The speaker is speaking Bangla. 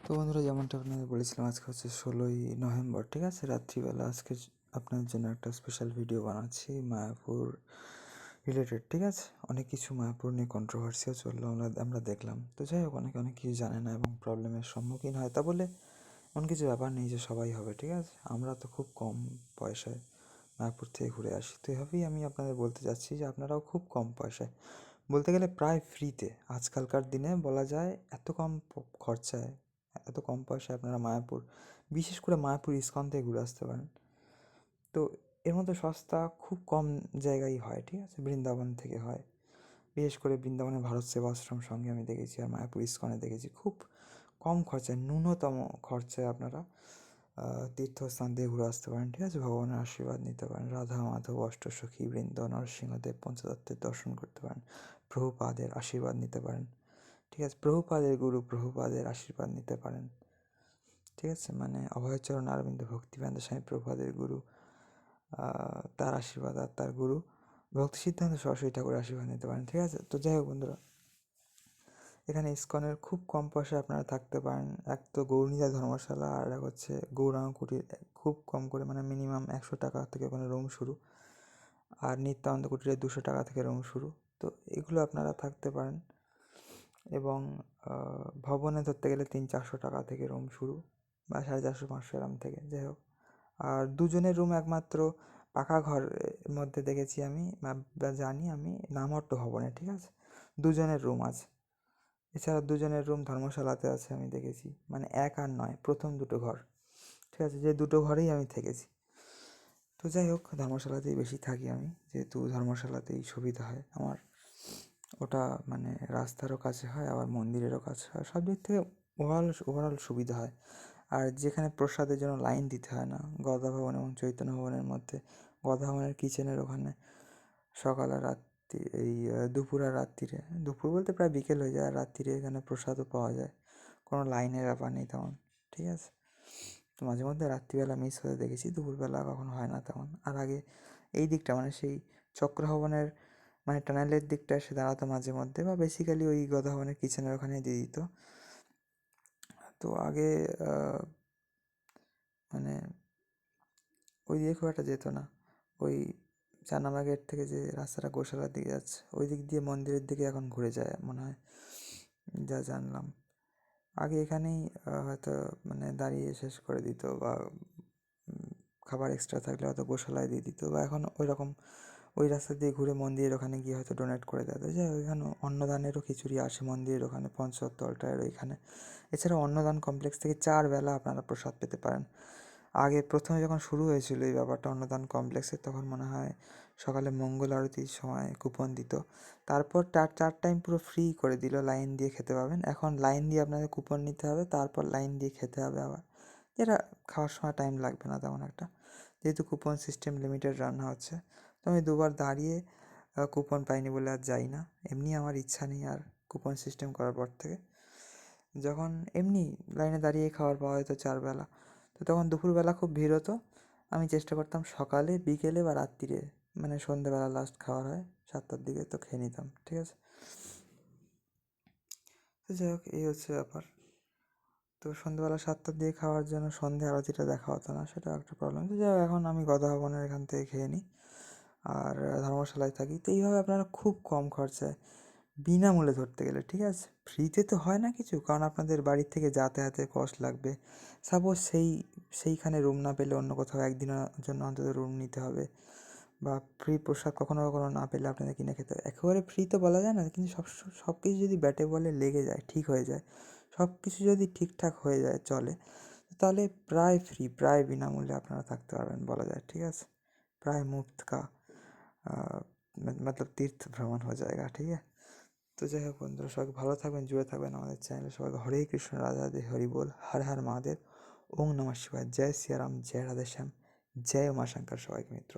তো বন্ধুরা, যেমনটা আপনাদের বলেছিলাম, আজকে হচ্ছে 16ই নভেম্বর, ঠিক আছে? রাত্রিবেলা আজকে আপনাদের জন্য একটা স্পেশাল ভিডিও বানাচ্ছি মায়াপুর রিলেটেড, ঠিক আছে? অনেক কিছু মায়াপুর নিয়ে কন্ট্রোভার্সিও চললো, আমরা দেখলাম। তো যাই হোক, অনেকে অনেক কিছু জানে না এবং প্রবলেমের সম্মুখীন হয়। তা বলে এমন কিছু ব্যাপার নেই যে সবাই হবে, ঠিক আছে? আমরা তো খুব কম পয়সায় মায়াপুর থেকে ঘুরে আসি, তো এভাবেই আমি আপনাদের বলতে চাচ্ছি যে আপনারাও খুব কম পয়সায়, বলতে গেলে প্রায় ফ্রিতে, আজকালকার দিনে বলা যায় এত কম খরচায়, এত কম পয়সায় আপনারা মায়াপুর, বিশেষ করে মায়াপুর ইস্কন থেকে ঘুরে আসতে পারেন। তো এর মধ্যে সস্তা খুব কম জায়গায় হয়, ঠিক আছে? বৃন্দাবন থেকে হয়, বিশেষ করে বৃন্দাবনের ভারত সেবাশ্রম সঙ্গে আমি দেখেছি, আর মায়াপুর ইস্কনে দেখেছি। খুব কম খরচায়, ন্যূনতম খরচায় আপনারা তীর্থস্থান দিয়ে ঘুরে আসতে পারেন, ঠিক আছে? ভগবানের আশীর্বাদ নিতে পারেন, রাধা মাধব অষ্টসখী বৃন্দ নরসিংহদেব পঞ্চতত্ত্বের দর্শন করতে পারেন, প্রভুপাদের আশীর্বাদ নিতে পারেন, ঠিক আছে? প্রভুপাদের গুরু প্রভুপাদের আশীর্বাদ নিতে পারেন, ঠিক আছে? মানে অভয়চরণ অরবিন্দ ভক্তিবেদান্ত স্বামী প্রভুপাদের গুরু, তার আশীর্বাদ, আর তার গুরু ভক্তি সিদ্ধান্ত সরস্বতী ঠাকুরের আশীর্বাদ নিতে পারেন, ঠিক আছে? তো যাই হোক বন্ধুরা, এখানে ইস্কনের খুব কম পয়সায় আপনারা থাকতে পারেন। এক তো গৌরনীদা ধর্মশালা, আর এক হচ্ছে গৌরাঙ্গ কুটির। খুব কম করে, মানে মিনিমাম 100 টাকা থেকে ওখানে রুম শুরু, আর নিত্যানন্দ কুটিরে 200 টাকা থেকে রুম শুরু। তো এগুলো আপনারা থাকতে পারেন। এবং ভবনে ধরতে গেলে 300-400 টাকা থেকে রুম শুরু, বা 450-500 এরম থেকে, যাই হোক। আর দুজনের রুম একমাত্র পাকা ঘরের মধ্যে দেখেছি আমি, বা জানি আমি, নামহট্ট ভবনে, ঠিক আছে? দুজনের রুম আছে। এছাড়া দুজনের রুম ধর্মশালাতে আছে, আমি দেখেছি। মানে এক আর নয়, প্রথম দুটো ঘর, ঠিক আছে? যে দুটো ঘরেই আমি থেকেছি। তো যাই হোক, ধর্মশালাতেই বেশি থাকি আমি, যেহেতু ধর্মশালাতেই সুবিধা হয় আমার। ওটা মানে রাস্তারও কাছে হয়, আবার মন্দিরেরও কাছে হয়, সব দিক থেকে ওভারঅল সুবিধা হয়। আর যেখানে প্রসাদের জন্য লাইন দিতে হয় না, গদা ভবন এবং চৈতন্য ভবনের মধ্যে, গদা ভবনের কিচেনের ওখানে সকাল আর রাত্রি, দুপুর আর রাত্রিরে, দুপুর বলতে প্রায় বিকেল হয়ে যায়, আর রাত্রিরে এখানে প্রসাদও পাওয়া যায়, কোনো লাইনের ব্যাপার নেই তেমন, ঠিক আছে? তো মাঝে মধ্যে রাত্রিবেলা মিস হতে দেখেছি, দুপুরবেলা কখনো হয় না তেমন। আর আগে এই দিকটা, মানে সেই চক্র ভবনের, মানে টানেলের দিকটা এসে দাঁড়াতো মাঝে মধ্যে, বা বেসিক্যালি ওই গদা ভবনের কিচেনের ওখানে দিয়ে দিত। তো আগে মানে ওই দিকে খুব একটা যেত না। ওই চারনামা গেট থেকে যে রাস্তাটা গোশালার দিকে যাচ্ছে, ওই দিক দিয়ে মন্দিরের দিকে এখন ঘুরে যায় মনে হয়, যা জানলাম। আগে এখানেই হয়তো মানে দাঁড়িয়ে শেষ করে দিত, বা খাবার এক্সট্রা থাকলে হয়তো গোশালায় দিয়ে দিত, বা এখন ওই রকম ওই রাস্তা দিয়ে ঘুরে মন্দিরের ওখানে গিয়ে হয়তো ডোনেট করে দেয়। তো যাই হোক, ওইখানে অন্নদানেরও খিচুড়ি আসে মন্দিরের ওখানে, পঞ্চতত্ত্বটায়ের ওইখানে। এছাড়া অন্নদান কমপ্লেক্স থেকে 4 বেলা আপনারা প্রসাদ পেতে পারেন। আগে প্রথমে যখন শুরু হয়েছিল এই ব্যাপারটা অন্নদান কমপ্লেক্সে, তখন মনে হয় সকালে মঙ্গল আরতির সময় কুপন দিত। তারপর 4 টাইম পুরো ফ্রি করে দিল, লাইন দিয়ে খেতে পাবেন। এখন লাইন দিয়ে আপনাদের কুপন নিতে হবে, তারপর লাইন দিয়ে খেতে হবে আবার, যেটা খাওয়ার সময় টাইম লাগবে না তেমন একটা, যেহেতু কুপন সিস্টেম লিমিটেড রান্না হচ্ছে। তো আমি দুবার দাঁড়িয়ে কুপন পাইনি বলে আর যাই না। এমনি আমার ইচ্ছা নেই আর কুপন সিস্টেম করার পর থেকে। যখন এমনি লাইনে দাঁড়িয়ে খাবার পাওয়া যেত 4 বেলা, তো তখন দুপুরবেলা খুব ভিড় হতো। আমি চেষ্টা করতাম সকালে, বিকেলে বা রাত্রিরে, মানে সন্ধ্যেবেলা লাস্ট খাওয়ার হয় 7টার দিকে, তো খেয়ে নিতাম, ঠিক আছে? তো যাই হোক, এই হচ্ছে ব্যাপার। তো সন্ধ্যেবেলা 7টার দিকে খাওয়ার জন্য সন্ধ্যে আরতিটা দেখা হতো না, সেটা একটা প্রবলেম। তো যাই হোক, এখন আমি গদা ভবনের এখান থেকে খেয়ে নিই, আর ধর্মশালায় থাকি। তো এইভাবে আপনারা খুব কম খরচায়, বিনামূল্যে ধরতে গেলে, ঠিক আছে? ফ্রিতে তো হয় না কিছু, কারণ আপনাদের বাড়ির থেকে যাতায়াতের কস্ট লাগবে। সাপোজ সেইখানে রুম না পেলে অন্য কোথাও একদিনের জন্য অন্তত রুম নিতে হবে, বা ফ্রি প্রসাদ কখনো কখনো না পেলে আপনাদের কিনে খেতে হবে। একেবারে ফ্রি তো বলা যায় না, কিন্তু সব কিছু যদি ব্যাটে বলে লেগে যায়, ঠিক হয়ে যায়, সব কিছু যদি ঠিকঠাক হয়ে যায়, চলে, তাহলে প্রায় ফ্রি, প্রায় বিনামূল্যে আপনারা থাকতে পারবেন বলা যায়, ঠিক আছে? প্রায় মুফত কা মতলব তীর্থ ভ্রমণ হয়ে যায়গা, ঠিক আছে? তো যাই হোক বন্ধুরা, সবাই ভালো থাকবেন, জুড়ে থাকবেন আমাদের চ্যানেলে। সবাইকে হরে কৃষ্ণ, রাধা রাধে, হরি বল, হর হর মহাদেব, ওং নমঃ শিবায়, জয় সিয়ারাম, জয় রাধেশ্যাম, জয় উমাশঙ্কর, সবাইকে মিত্র।